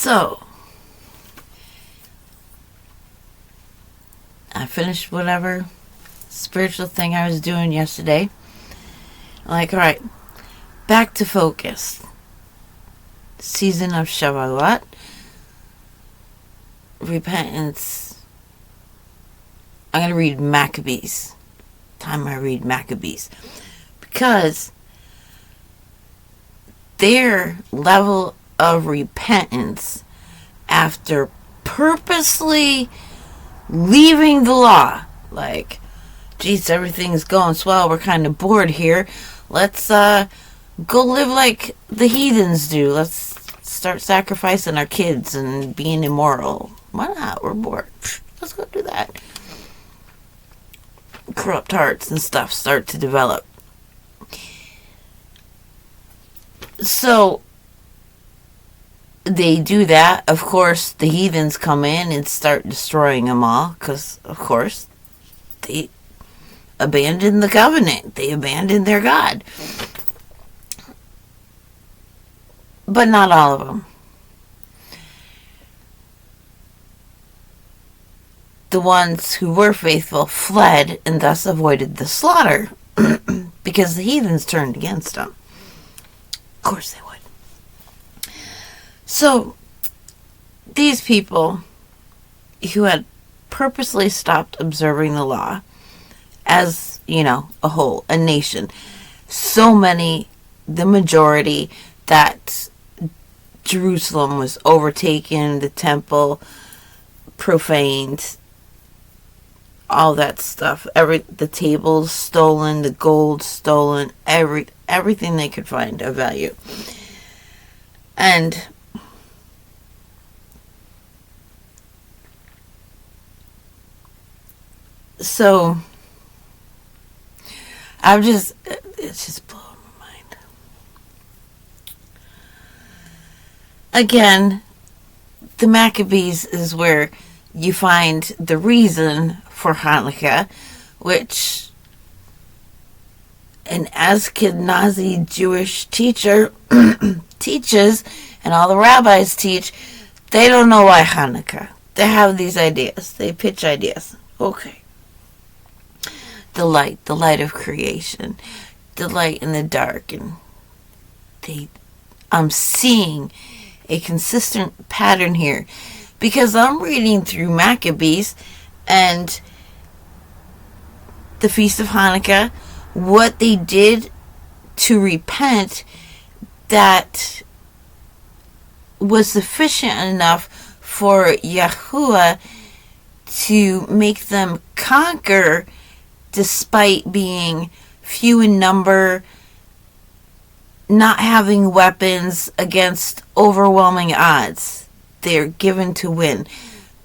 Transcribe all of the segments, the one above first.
So, I finished whatever spiritual thing I was doing yesterday. I'm like, alright, back to focus. Season of Shavuot. Repentance. I'm going to read Maccabees. Time I read Maccabees. Because their level of repentance after purposely leaving the law, like, geez, everything's going swell, we're kind of bored here, let's go live like the heathens do, let's start sacrificing our kids and being immoral. Why not? We're bored. Let's go do that. Corrupt hearts and stuff start to develop. So they do that. Of course, the heathens come in and start destroying them all because, of course, they abandoned the covenant. They abandoned their God. But not all of them. The ones who were faithful fled and thus avoided the slaughter because the heathens turned against them. Of course they would. So, these people who had purposely stopped observing the law as, a whole, a nation, so many, the majority, that Jerusalem was overtaken, the temple profaned, all that stuff, the tables stolen, the gold stolen, everything they could find of value. And so it's just blowing my mind. Again, the Maccabees is where you find the reason for Hanukkah, which an Ashkenazi Jewish teacher teaches, and all the rabbis teach. They don't know why Hanukkah. They have these ideas. They pitch ideas. Okay. The light of creation, the light in the dark, and I'm seeing a consistent pattern here because I'm reading through Maccabees and the Feast of Hanukkah, what they did to repent that was sufficient enough for Yahudah to make them conquer despite being few in number, not having weapons against overwhelming odds. They're given to win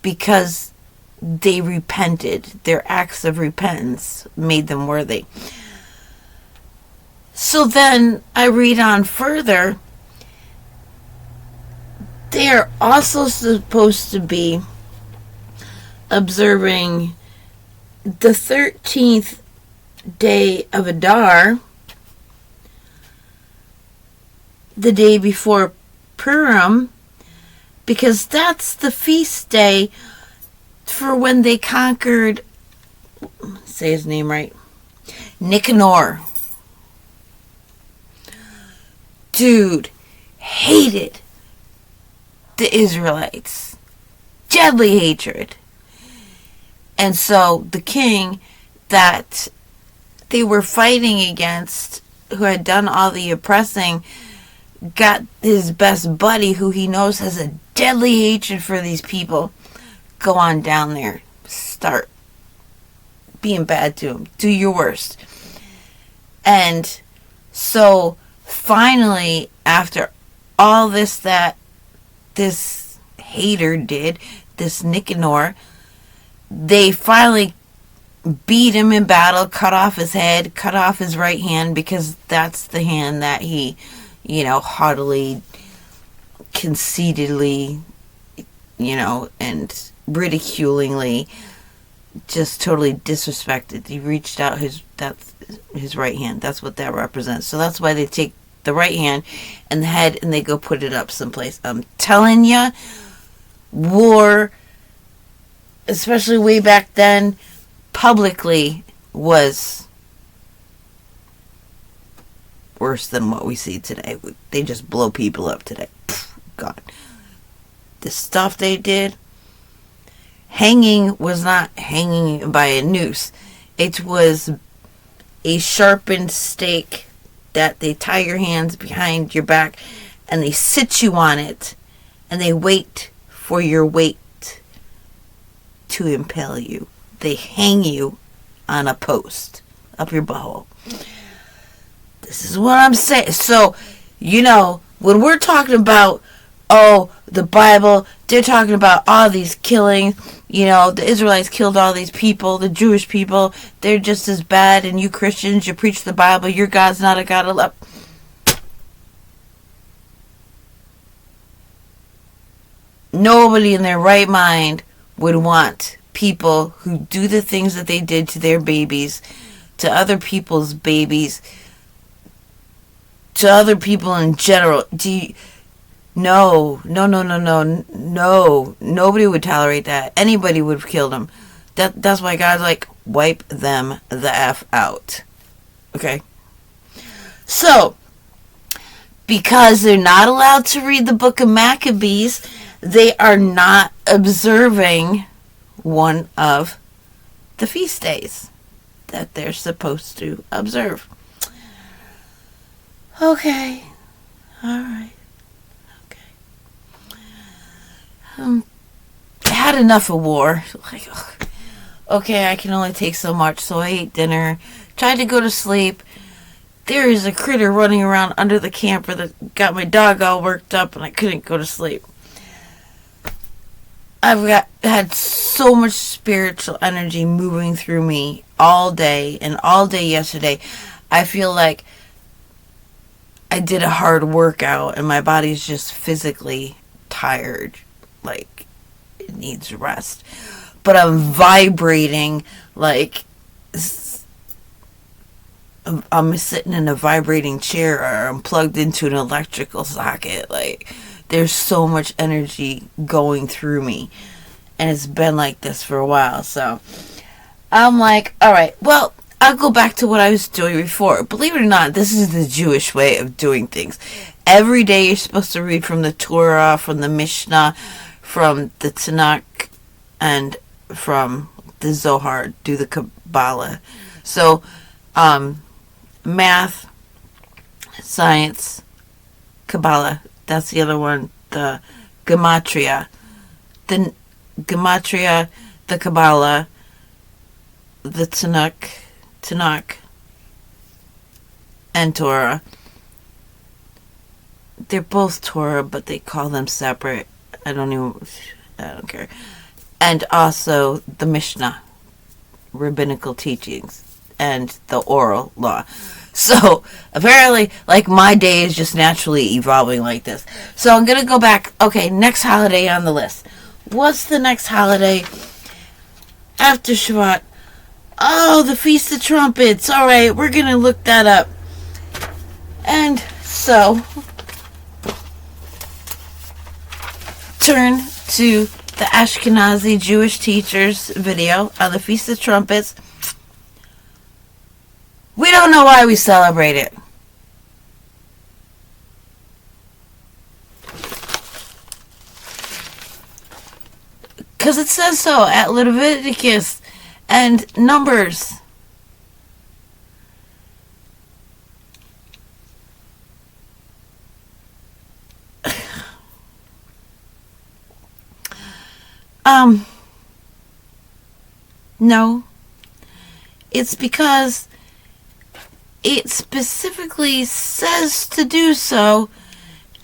because they repented. Their acts of repentance made them worthy. So then I read on further. They are also supposed to be observing the 13th day of Adar, the day before Purim, because that's the feast day for when they conquered, say his name right, Nicanor. Dude hated the Israelites. Deadly hatred. And so the king that they were fighting against, who had done all the oppressing, got his best buddy, who he knows has a deadly hatred for these people, go on down there. Start being bad to him. Do your worst. And so finally, after all this that this hater did, this Nicanor, they finally beat him in battle, cut off his head, cut off his right hand, because that's the hand that he, haughtily, conceitedly, and ridiculingly just totally disrespected. He reached out that's his right hand. That's what that represents. So that's why they take the right hand and the head, and they go put it up someplace. I'm telling ya, war, especially way back then, publicly was worse than what we see today. They just blow people up today. God. The stuff they did. Hanging was not hanging by a noose. It was a sharpened stake that they tie your hands behind your back and they sit you on it and they wait for your weight to impale you. They hang you on a post up your butthole. This is what I'm saying. So, when we're talking about, the Bible, they're talking about all these killings. The Israelites killed all these people, the Jewish people. They're just as bad, and you Christians, you preach the Bible. Your God's not a God of love. Nobody in their right mind would want people who do the things that they did to their babies, to other people's babies, to other people in general. No. Nobody would tolerate that. Anybody would have killed them. That's why God's like, wipe them the F out. Okay? So, because they're not allowed to read the book of Maccabees, they are not observing one of the feast days that they're supposed to observe. Okay. Alright. I had enough of war. Like, okay, I can only take so much, so I ate dinner, tried to go to sleep. There is a critter running around under the camper that got my dog all worked up, and I couldn't go to sleep. Had so much spiritual energy moving through me all day, and all day yesterday. I feel like I did a hard workout, and my body's just physically tired. Like, it needs rest. But I'm vibrating like I'm sitting in a vibrating chair, or I'm plugged into an electrical socket. Like, there's so much energy going through me. And it's been like this for a while. So I'm like, alright, well, I'll go back to what I was doing before. Believe it or not, this is the Jewish way of doing things. Every day you're supposed to read from the Torah, from the Mishnah, from the Tanakh, and from the Zohar. Do the Kabbalah. So, math, science, Kabbalah. That's the other one. The Gematria. The Gematria, the Kabbalah, the Tanakh, and Torah. They're both Torah, but they call them separate. I don't care. And also the Mishnah, rabbinical teachings, and the oral law. So, apparently, like, my day is just naturally evolving like this. So, I'm going to go back. Okay, next holiday on the list. What's the next holiday after Shabbat? Oh, the Feast of Trumpets. Alright, we're going to look that up. And so, turn to the Ashkenazi Jewish teacher's video on the Feast of Trumpets. We don't know why we celebrate it. Because it says so at Leviticus and Numbers. No. It's because it specifically says to do so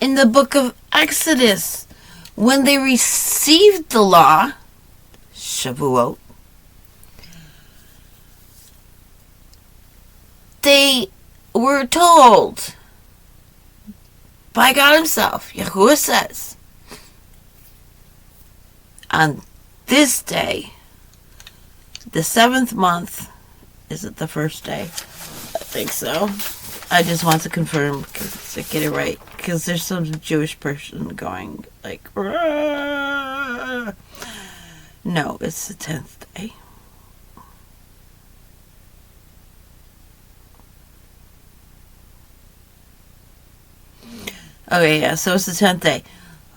in the book of Exodus. When they received the law, Shavuot, they were told by God himself, Yahudah says, on this day, the 7th month, is it the first day? I think so. I just want to confirm because I get it right. Because there's some Jewish person going like, "Rah!" No, it's the 10th day. Okay, yeah, so it's the 10th day.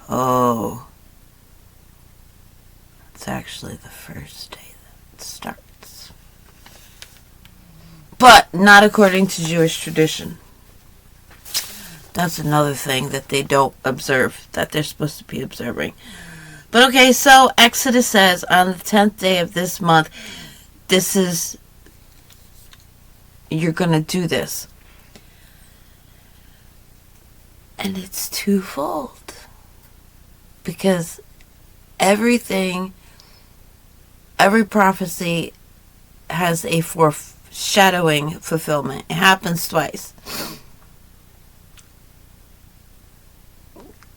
Oh. It's actually the first day that it starts. But not according to Jewish tradition. That's another thing that they don't observe, that they're supposed to be observing. But okay, so Exodus says on the 10th day of this month, you're going to do this. And it's twofold. Because every prophecy has a foreshadowing fulfillment. It happens twice.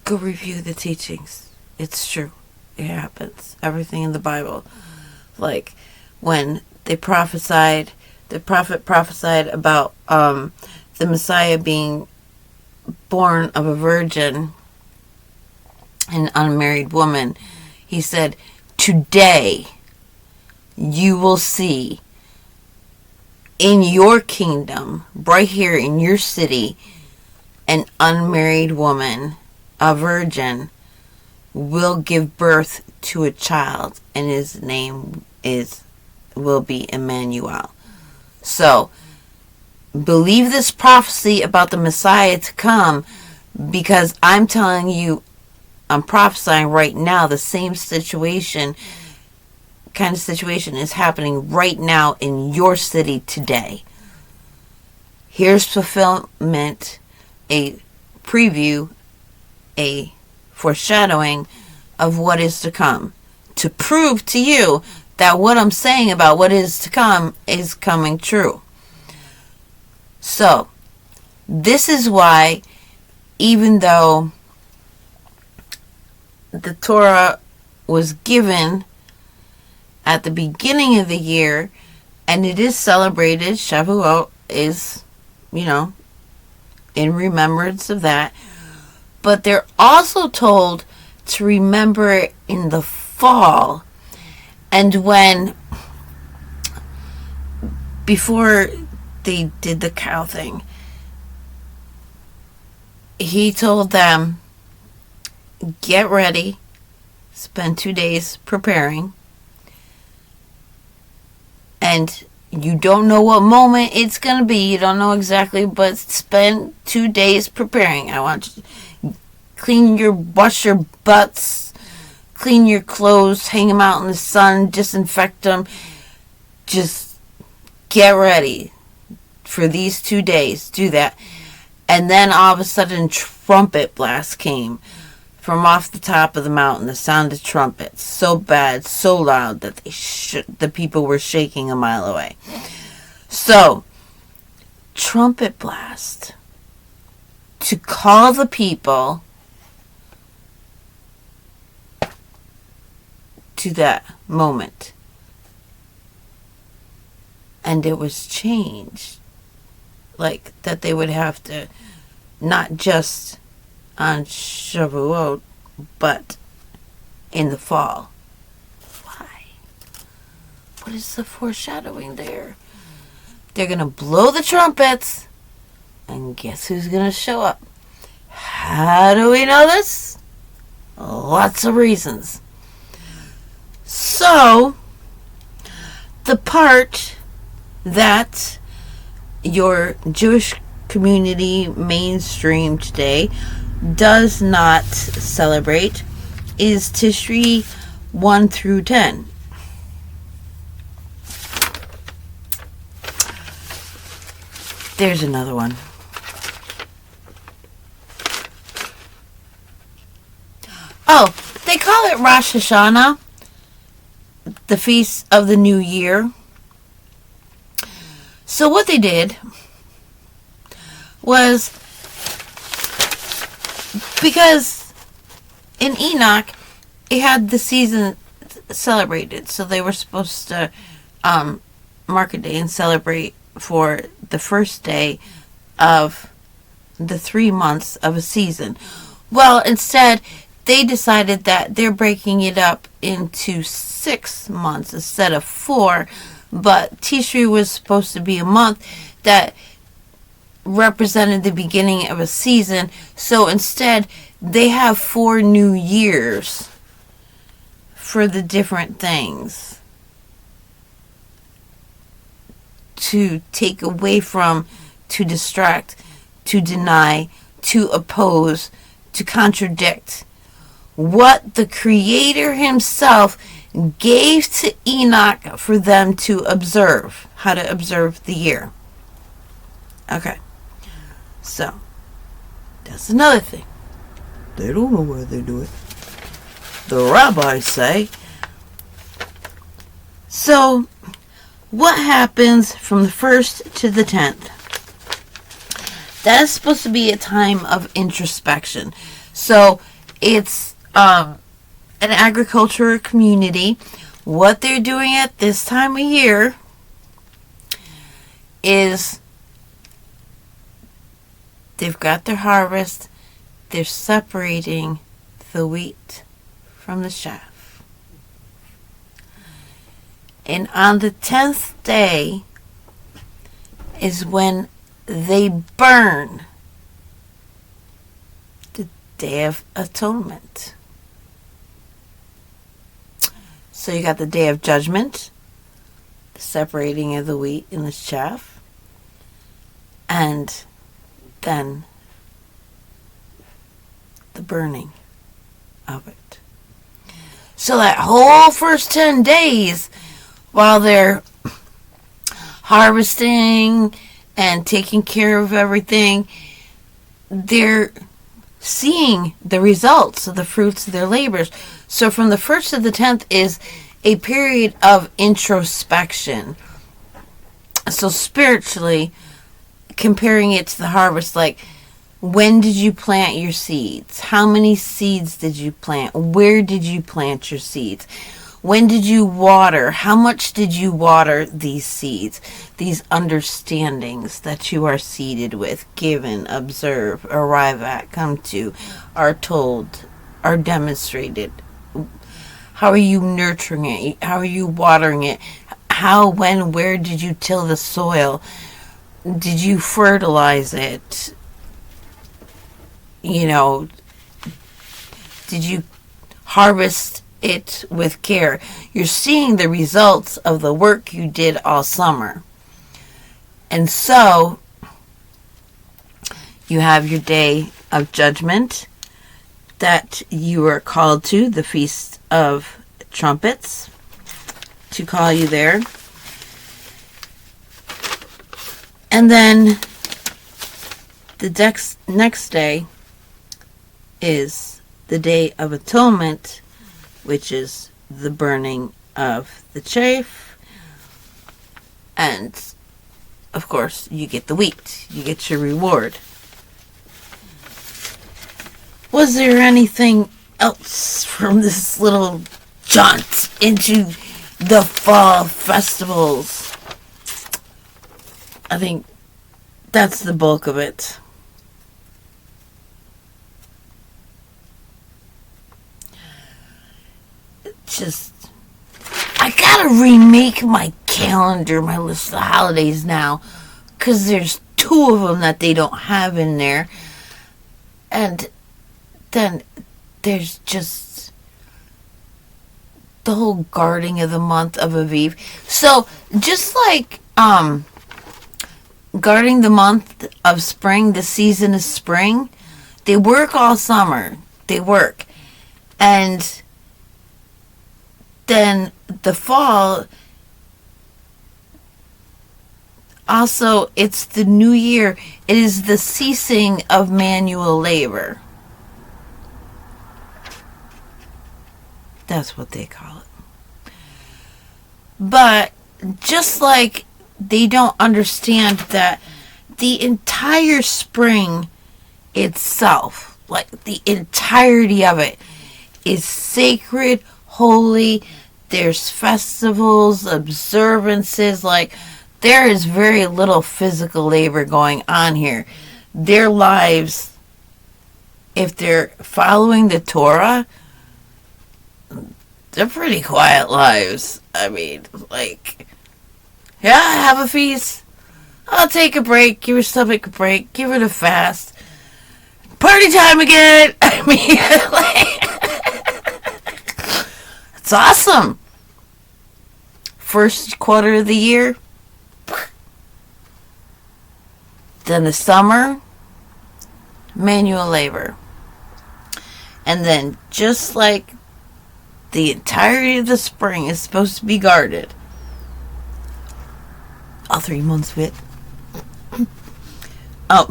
Go review the teachings. It's true. It happens. Everything in the Bible. Like when the prophet prophesied about the Messiah being born of a virgin, an unmarried woman, he said, today you will see in your kingdom, right here in your city, an unmarried woman, a virgin, will give birth to a child, and his name will be Emmanuel. So, believe this prophecy about the Messiah to come, because I'm telling you, I'm prophesying right now, the same kind of situation is happening right now in your city today. Here's fulfillment, a preview, a foreshadowing of what is to come, to prove to you that what I'm saying about what is to come is coming true. So, this is why, even though the Torah was given at the beginning of the year, and it is celebrated, Shavuot is, in remembrance of that, but they're also told to remember in the fall. And before they did the cow thing, he told them, get ready, spend 2 days preparing, and you don't know what moment it's going to be, you don't know exactly, but spend 2 days preparing. I want you to wash your butts, clean your clothes, hang them out in the sun, disinfect them. Just get ready for these 2 days. Do that. And then all of a sudden, trumpet blast came from off the top of the mountain. The sound of trumpets, so bad, so loud that the people were shaking a mile away. So, trumpet blast to call the people to that moment. And it was changed. Like, that they would have to, not just on Shavuot, but in the fall. Why? What is the foreshadowing there? They're going to blow the trumpets, and guess who's going to show up? How do we know this? Lots of reasons. So, the part that your Jewish community mainstream today does not celebrate is Tishri 1 through 10. There's another one. Oh, they call it Rosh Hashanah, the Feast of the New Year. So what they did was, because in Enoch, it had the season celebrated. So they were supposed to mark a day and celebrate for the first day of the 3 months of a season. Well, instead, they decided that they're breaking it up into 6 months instead of 4, but Tishri was supposed to be a month that represented the beginning of a season, so instead they have 4 new years for the different things to take away from, to distract, to deny, to oppose, to contradict what the Creator Himself gave to Enoch for them to observe, how to observe the year. Okay, so that's another thing. They don't know where they do it. The rabbis say. So, what happens from the 1st to the 10th? That is supposed to be a time of introspection. So, it's an agricultural community. What they're doing at this time of year is they've got their harvest. They're separating the wheat from the chaff. And on the 10th day is when they burn the Day of Atonement. So you got the Day of Judgment, the separating of the wheat and the chaff, and then the burning of it. So that whole first 10 days, while they're harvesting and taking care of everything, they're seeing the results of the fruits of their labors. So from the 1st to the 10th is a period of introspection. So spiritually, comparing it to the harvest, like, when did you plant your seeds? How many seeds did you plant? Where did you plant your seeds? When did you water? How much did you water these seeds? These understandings that you are seeded with, given, observe, arrive at, come to, are told, are demonstrated. How are you nurturing it? How are you watering it? How, when, where did you till the soil? Did you fertilize it? You know, did you harvest it with care? You're seeing the results of the work you did all summer. And so, you have your Day of Judgment that you are called to, the Feast of Trumpets, to call you there. And then, the next day is the Day of Atonement, which is the burning of the chaff. And, of course, you get the wheat. You get your reward. Was there anything else from this little jaunt into the fall festivals? I think that's the bulk of it. Just, I gotta remake my calendar, my list of holidays now, because there's 2 of them that they don't have in there. And then there's just the whole guarding of the month of Aviv. So, just like guarding the month of spring, the season of spring, they work all summer. They work. And then the fall, also, it's the new year. It is the ceasing of manual labor. That's what they call it. But just like they don't understand that the entire spring itself, like the entirety of it, is sacred, holy. There's festivals, observances, like there is very little physical labor going on here. Their lives, if they're following the Torah, they're pretty quiet lives. I mean, like, yeah, have a feast. I'll take a break, give your stomach a break, give it a fast. Party time again! I mean, like, it's awesome. First quarter of the year, then the summer, manual labor. And then, just like the entirety of the spring is supposed to be guarded, all 3 months of it. Oh.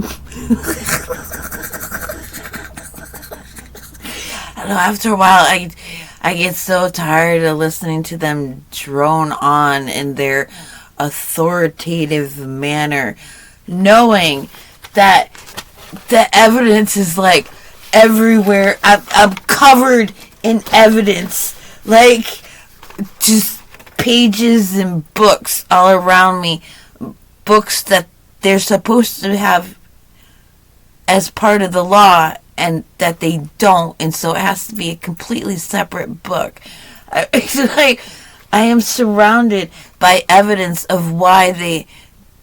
I know, after a while, I get so tired of listening to them drone on in their authoritative manner, knowing that the evidence is like everywhere. I'm covered in evidence, like just pages and books all around me, books that they're supposed to have as part of the law and that they don't, and so it has to be a completely separate book. It's like I am surrounded by evidence of why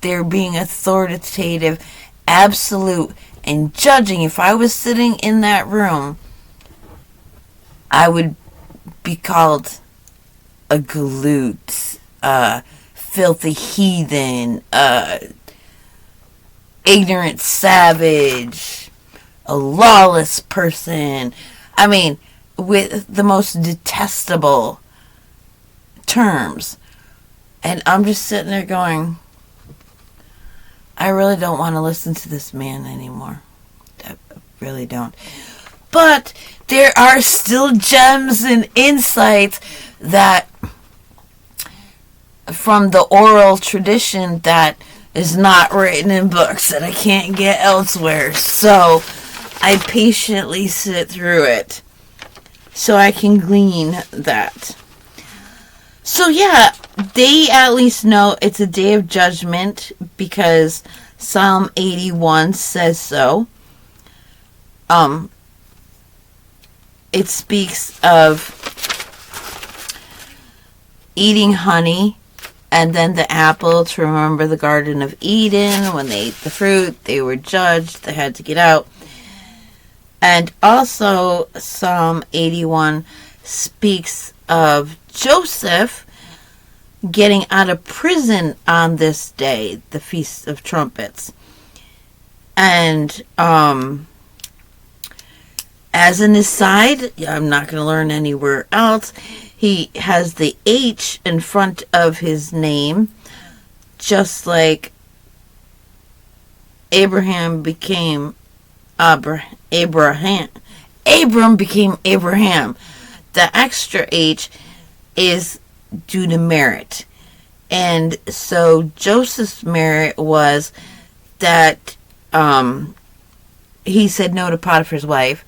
they're being authoritative, absolute, and judging. If I was sitting in that room, I would be called a galoot, filthy heathen, ignorant savage, a lawless person. I mean, with the most detestable terms. And I'm just sitting there going, I really don't want to listen to this man anymore. I really don't. But there are still gems and insights that from the oral tradition that is not written in books that I can't get elsewhere. So I patiently sit through it so I can glean that. So yeah, they at least know it's a day of judgment because Psalm 81 says so. It speaks of eating honey and then the apple to remember the Garden of Eden. When they ate the fruit, they were judged. They had to get out. And also Psalm 81 speaks of Joseph getting out of prison on this day, the Feast of Trumpets. And as an aside, I'm not going to learn anywhere else, he has the H in front of his name, just like Abraham became Abraham. Abram became Abraham. The extra H is due to merit. And so Joseph's merit was that he said no to Potiphar's wife,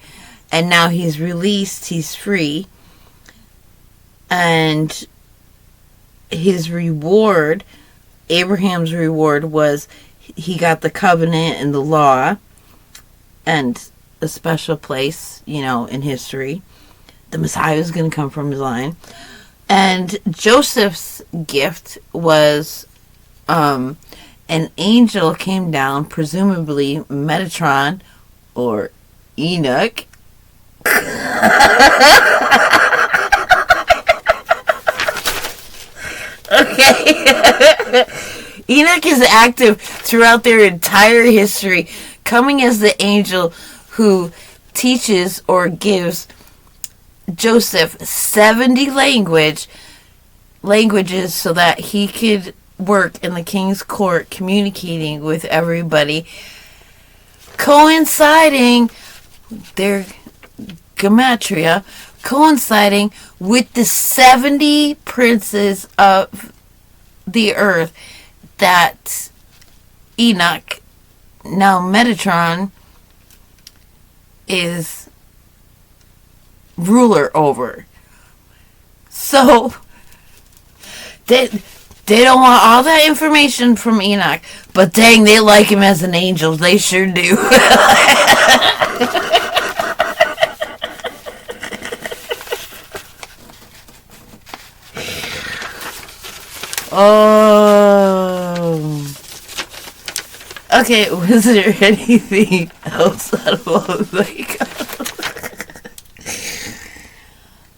and now he's released, he's free, and his reward, Abraham's reward, was he got the covenant and the law and a special place, in history. The Messiah is going to come from his line. And Joseph's gift was an angel came down, presumably Metatron or Enoch. Okay. Enoch is active throughout their entire history, coming as the angel who teaches or gives Joseph 70 languages so that he could work in the king's court, communicating with everybody, coinciding their gematria, coinciding with the 70 princes of the earth that Enoch, now Metatron, is ruler over. So this They don't want all that information from Enoch, but dang, they like him as an angel. They sure do. Oh. Okay, was there anything else out of all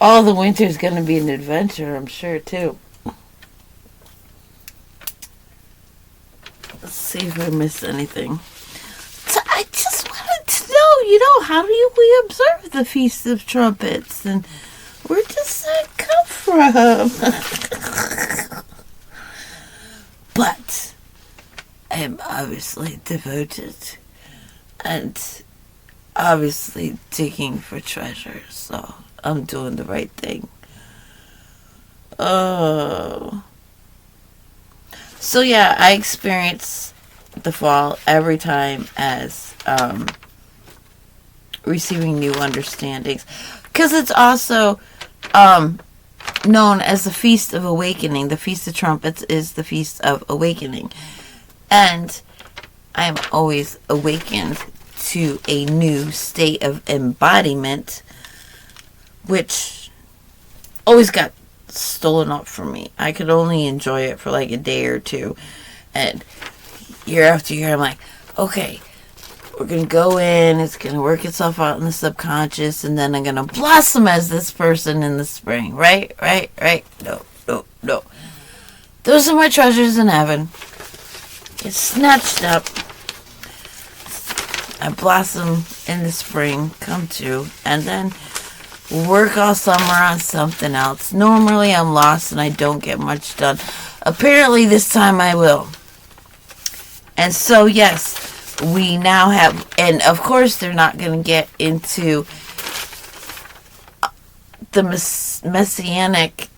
all the winter is going to be an adventure, I'm sure, too. Let's see if I missed anything. So I just wanted to know, how do we observe the Feast of Trumpets? And where does that come from? But I am obviously devoted and obviously digging for treasure, so I'm doing the right thing. Oh. So yeah, I experience the fall every time as receiving new understandings. Because it's also known as the Feast of Awakening. The Feast of Trumpets is the Feast of Awakening. And I am always awakened to a new state of embodiment, which always got stolen up from me. I could only enjoy it for like a day or two. And year after year, I'm like, okay, we're going to go in. It's going to work itself out in the subconscious. And then I'm going to blossom as this person in the spring. Right? No. Those are my treasures in heaven. Get snatched up. I blossom in the spring, come to, and then work all summer on something else. Normally I'm lost and I don't get much done. Apparently this time I will. And so yes, we now have, and of course they're not going to get into the messianic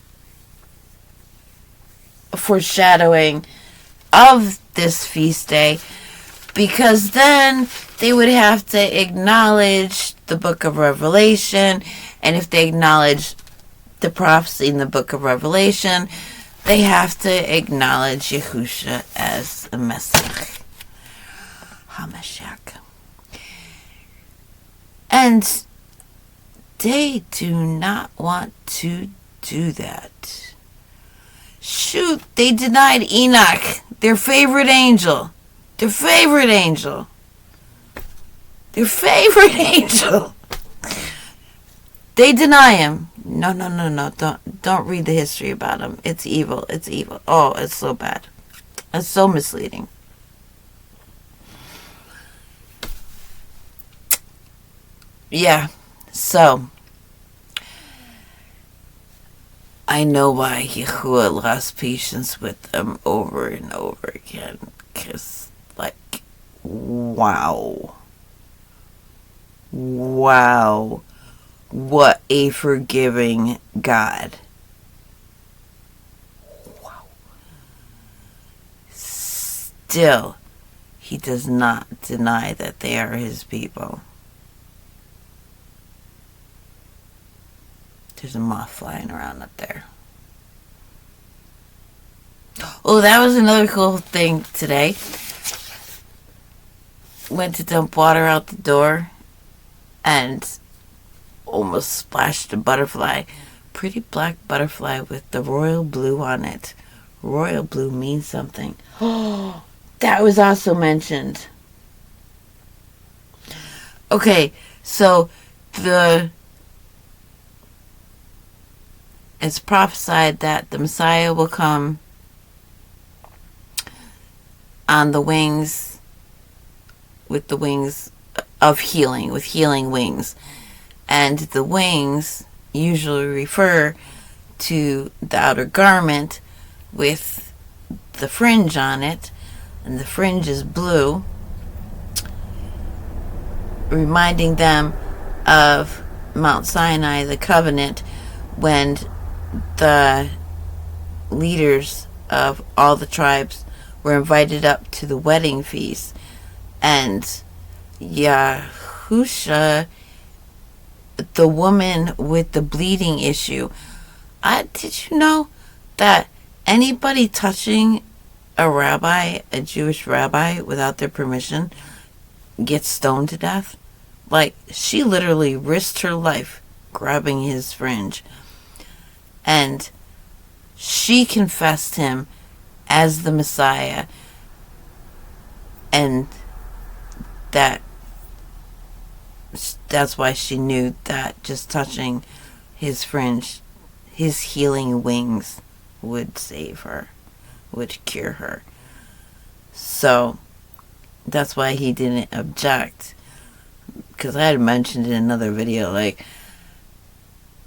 foreshadowing of this feast day, because then they would have to acknowledge the book of Revelation, and if they acknowledge the prophecy in the book of Revelation, they have to acknowledge Yahudah as a Messiah, HaMashiach. And they do not want to do that. Shoot, they denied Enoch, their favorite angel. Their favorite angel. They deny him. No. Don't read the history about him. It's evil. Oh, it's so bad. It's so misleading. Yeah, so I know why Yahudah lost patience with them over and over again. Because, like, wow. What a forgiving God. Wow. Still, he does not deny that they are his people. There's a moth flying around up there. Oh, that was another cool thing today. Went to dump water out the door and almost splashed a butterfly. Pretty black butterfly with the royal blue on it. Royal blue means something. Oh, that was also mentioned. Okay, so it's prophesied that the Messiah will come on the wings, with the wings of healing, with healing wings. And the wings usually refer to the outer garment with the fringe on it, and the fringe is blue, reminding them of Mount Sinai, the covenant, when the leaders of all the tribes were invited up to the wedding feast, and Yahudah, the woman with the bleeding issue, did you know that Anybody touching a rabbi, a Jewish rabbi, without their permission gets stoned to death. Like, she literally risked her life grabbing his fringe. And she confessed him as the Messiah. And that's why she knew that just touching his fringe, his healing wings, would save her, would cure her. So that's why he didn't object. Because I had mentioned in another video, like,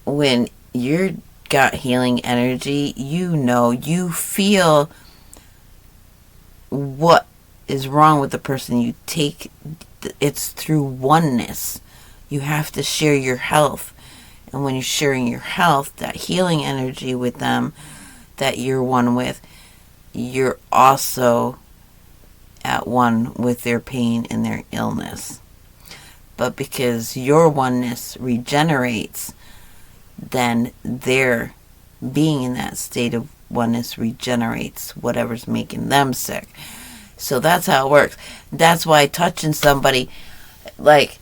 when you're got healing energy, you feel what is wrong with the person. You take, it's through oneness. You have to share your health. And when you're sharing your health, that healing energy with them that you're one with, you're also at one with their pain and their illness. But because your oneness regenerates, then their being in that state of oneness regenerates whatever's making them sick. So that's how it works. That's why touching somebody, like,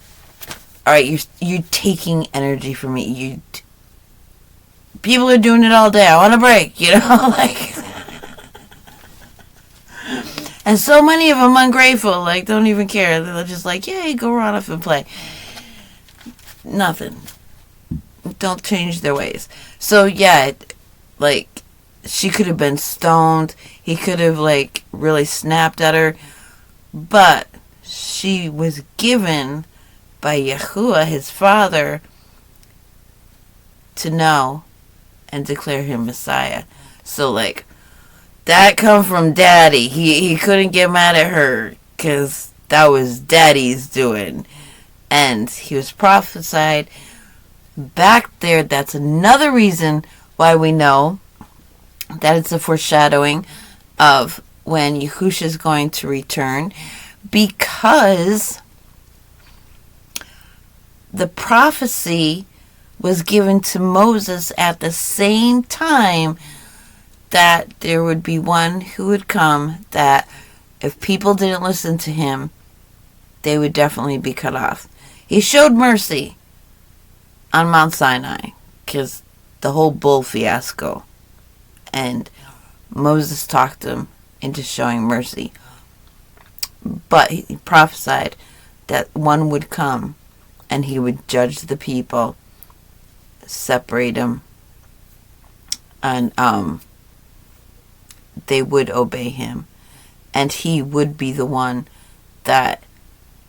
all right, you're taking energy from me. People are doing it all day. I want a break, like. And so many of them ungrateful, like, don't even care. They're just like, yay, go run off and play. Nothing. Don't change their ways. So, yeah, like, she could have been stoned. He could have, like, really snapped at her. But she was given by Yahudah, his father, to know and declare him Messiah. So, like, that come from Daddy. He couldn't get mad at her because that was Daddy's doing. And he was prophesied back there. That's another reason why we know that it's a foreshadowing of when Yahushua is going to return, because the prophecy was given to Moses at the same time that there would be one who would come that if people didn't listen to him, they would definitely be cut off. He showed mercy on Mount Sinai because the whole bull fiasco, and Moses talked him into showing mercy. But he prophesied that one would come and he would judge the people, separate them, and they would obey him. And he would be the one that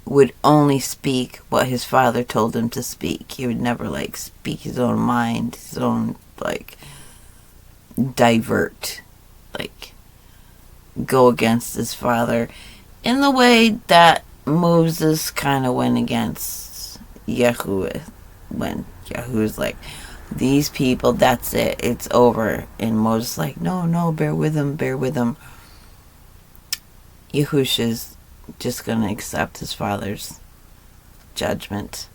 would only speak what his father told him to speak. He would never, like, speak his own mind, his own, like, divert, like, go against his father in the way that Moses kind of went against Yahudah, when Yahuwah's like, these people, that's it, it's over. And Moses like, no, bear with him. Yahusha's just going to accept his father's judgment.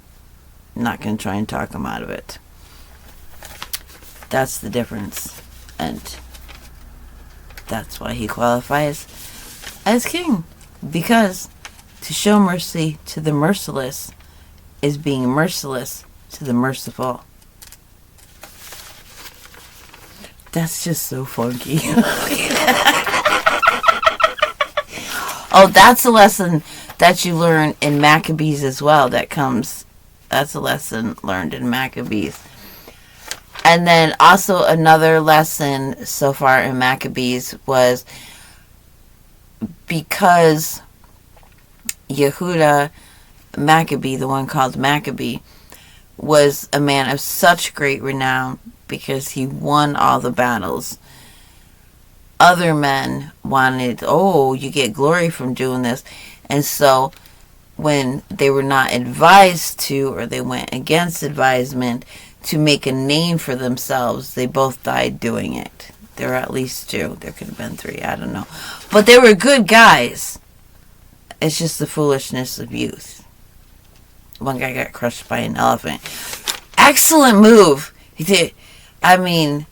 Not going to try and talk him out of it. That's the difference. And that's why he qualifies as king. Because to show mercy to the merciless is being merciless to the merciful. That's just so funky. Oh, that's a lesson that you learn in Maccabees as well. That's a lesson learned in Maccabees. And then also another lesson so far in Maccabees was because Yahudah Maccabee, the one called Maccabee, was a man of such great renown because he won all the battles. Other men wanted, you get glory from doing this. And so when they were not advised to, or they went against advisement to make a name for themselves, they both died doing it. There were at least two. There could have been three. I don't know. But they were good guys. It's just the foolishness of youth. One guy got crushed by an elephant. Excellent move. He did. I mean,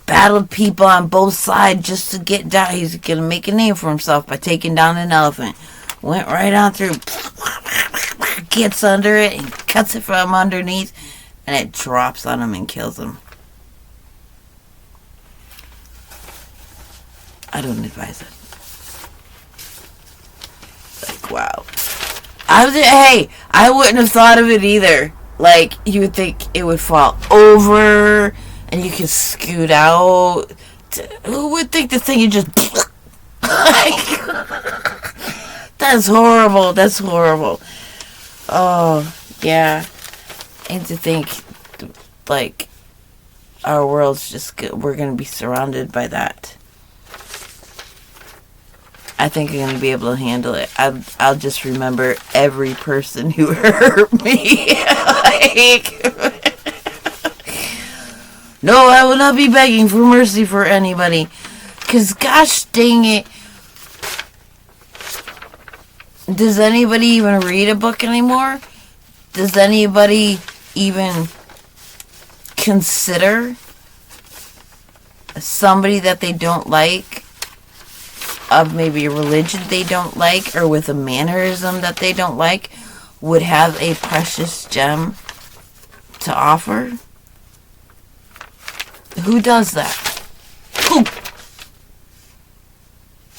battled people on both sides just to get down. He's going to make a name for himself by taking down an elephant. Went right on through, gets under it and cuts it from underneath, and it drops on him and kills him. I don't advise it. Like, wow. I wouldn't have thought of it either. Like, you would think it would fall over and you could scoot out. Who would think this thing you just... That's horrible. That's horrible. Oh, yeah. And to think, like, our world's just... We're going to be surrounded by that. I think I'm going to be able to handle it. I'll just remember every person who hurt me. No, I will not be begging for mercy for anybody. Because gosh dang it. Does anybody even read a book anymore? Does anybody even consider somebody that they don't like, of maybe a religion they don't like, or with a mannerism that they don't like, would have a precious gem to offer? Who does that? Who?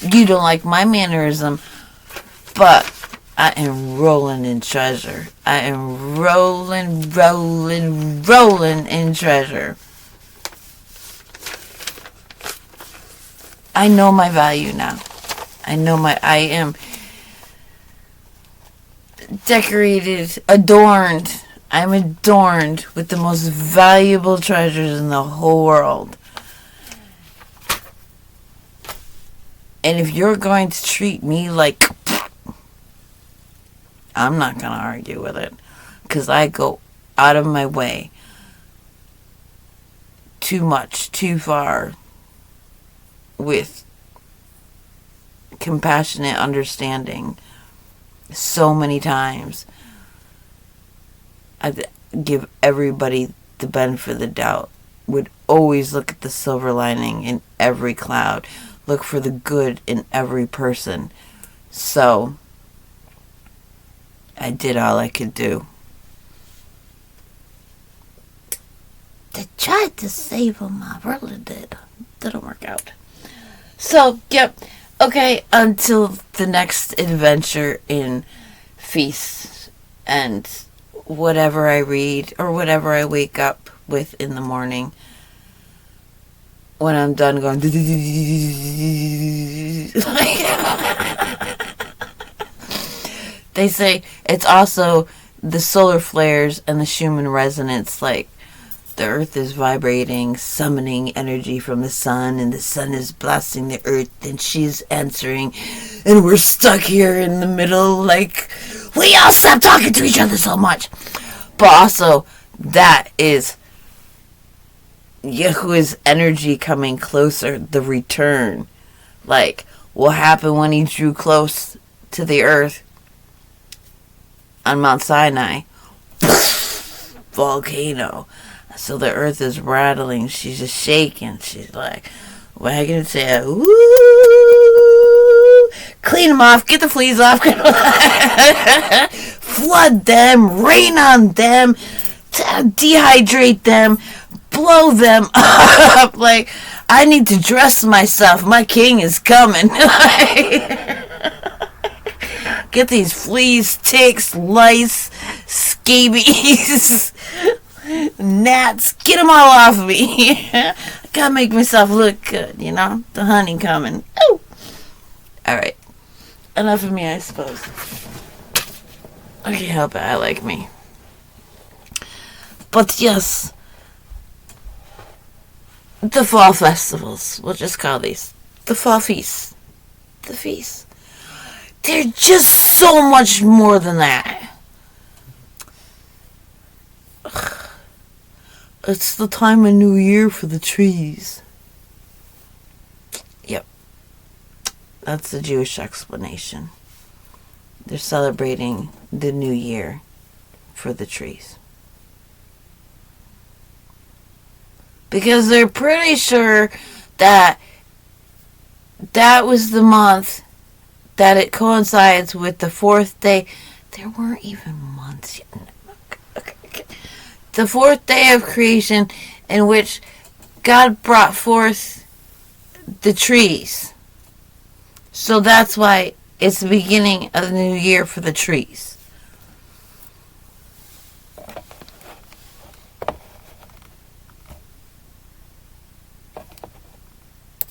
You don't like my mannerism, but I am rolling in treasure. I am rolling in treasure. I know my value now. I am decorated, adorned. I'm adorned with the most valuable treasures in the whole world. And if you're going to treat me like... I'm not going to argue with it. Because I go out of my way. Too much, too far. With compassionate understanding. So many times. I give everybody the benefit of the doubt. Would always look at the silver lining in every cloud. Look for the good in every person. So, I did all I could do. They tried to save him. I really did. Didn't work out. So, yep. Okay, until the next adventure in feasts and whatever I read or whatever I wake up with in the morning. When I'm done going... They say it's also the solar flares and the Schumann resonance, like the earth is vibrating, summoning energy from the sun, and the sun is blasting the earth, and she's answering, and we're stuck here in the middle, like, we all stop talking to each other so much. But also, that is Yahuwah's energy coming closer, the return. Like, what happened when he drew close to the earth on Mount Sinai? Volcano. So the earth is rattling. She's just shaking. She's like wagging her tail. Ooh. Clean them off. Get the fleas off. Flood them. Rain on them. Dehydrate them. Blow them up. Like, I need to dress myself. My king is coming. Get these fleas, ticks, lice, scabies, gnats, get them all off of me. I gotta make myself look good, you know? The honey coming. Ooh. Alright. Enough of me, I suppose. I can't help it, I like me. But yes, the fall festivals, we'll just call these the fall feasts. The feasts. They're just so much more than that. It's the time of New Year for the trees. Yep. That's the Jewish explanation. They're celebrating the New Year for the trees. because they're pretty sure that that was the month that it coincides with the fourth day. There weren't even months yet. The fourth day of creation, in which God brought forth the trees. So that's why it's the beginning of the new year for the trees.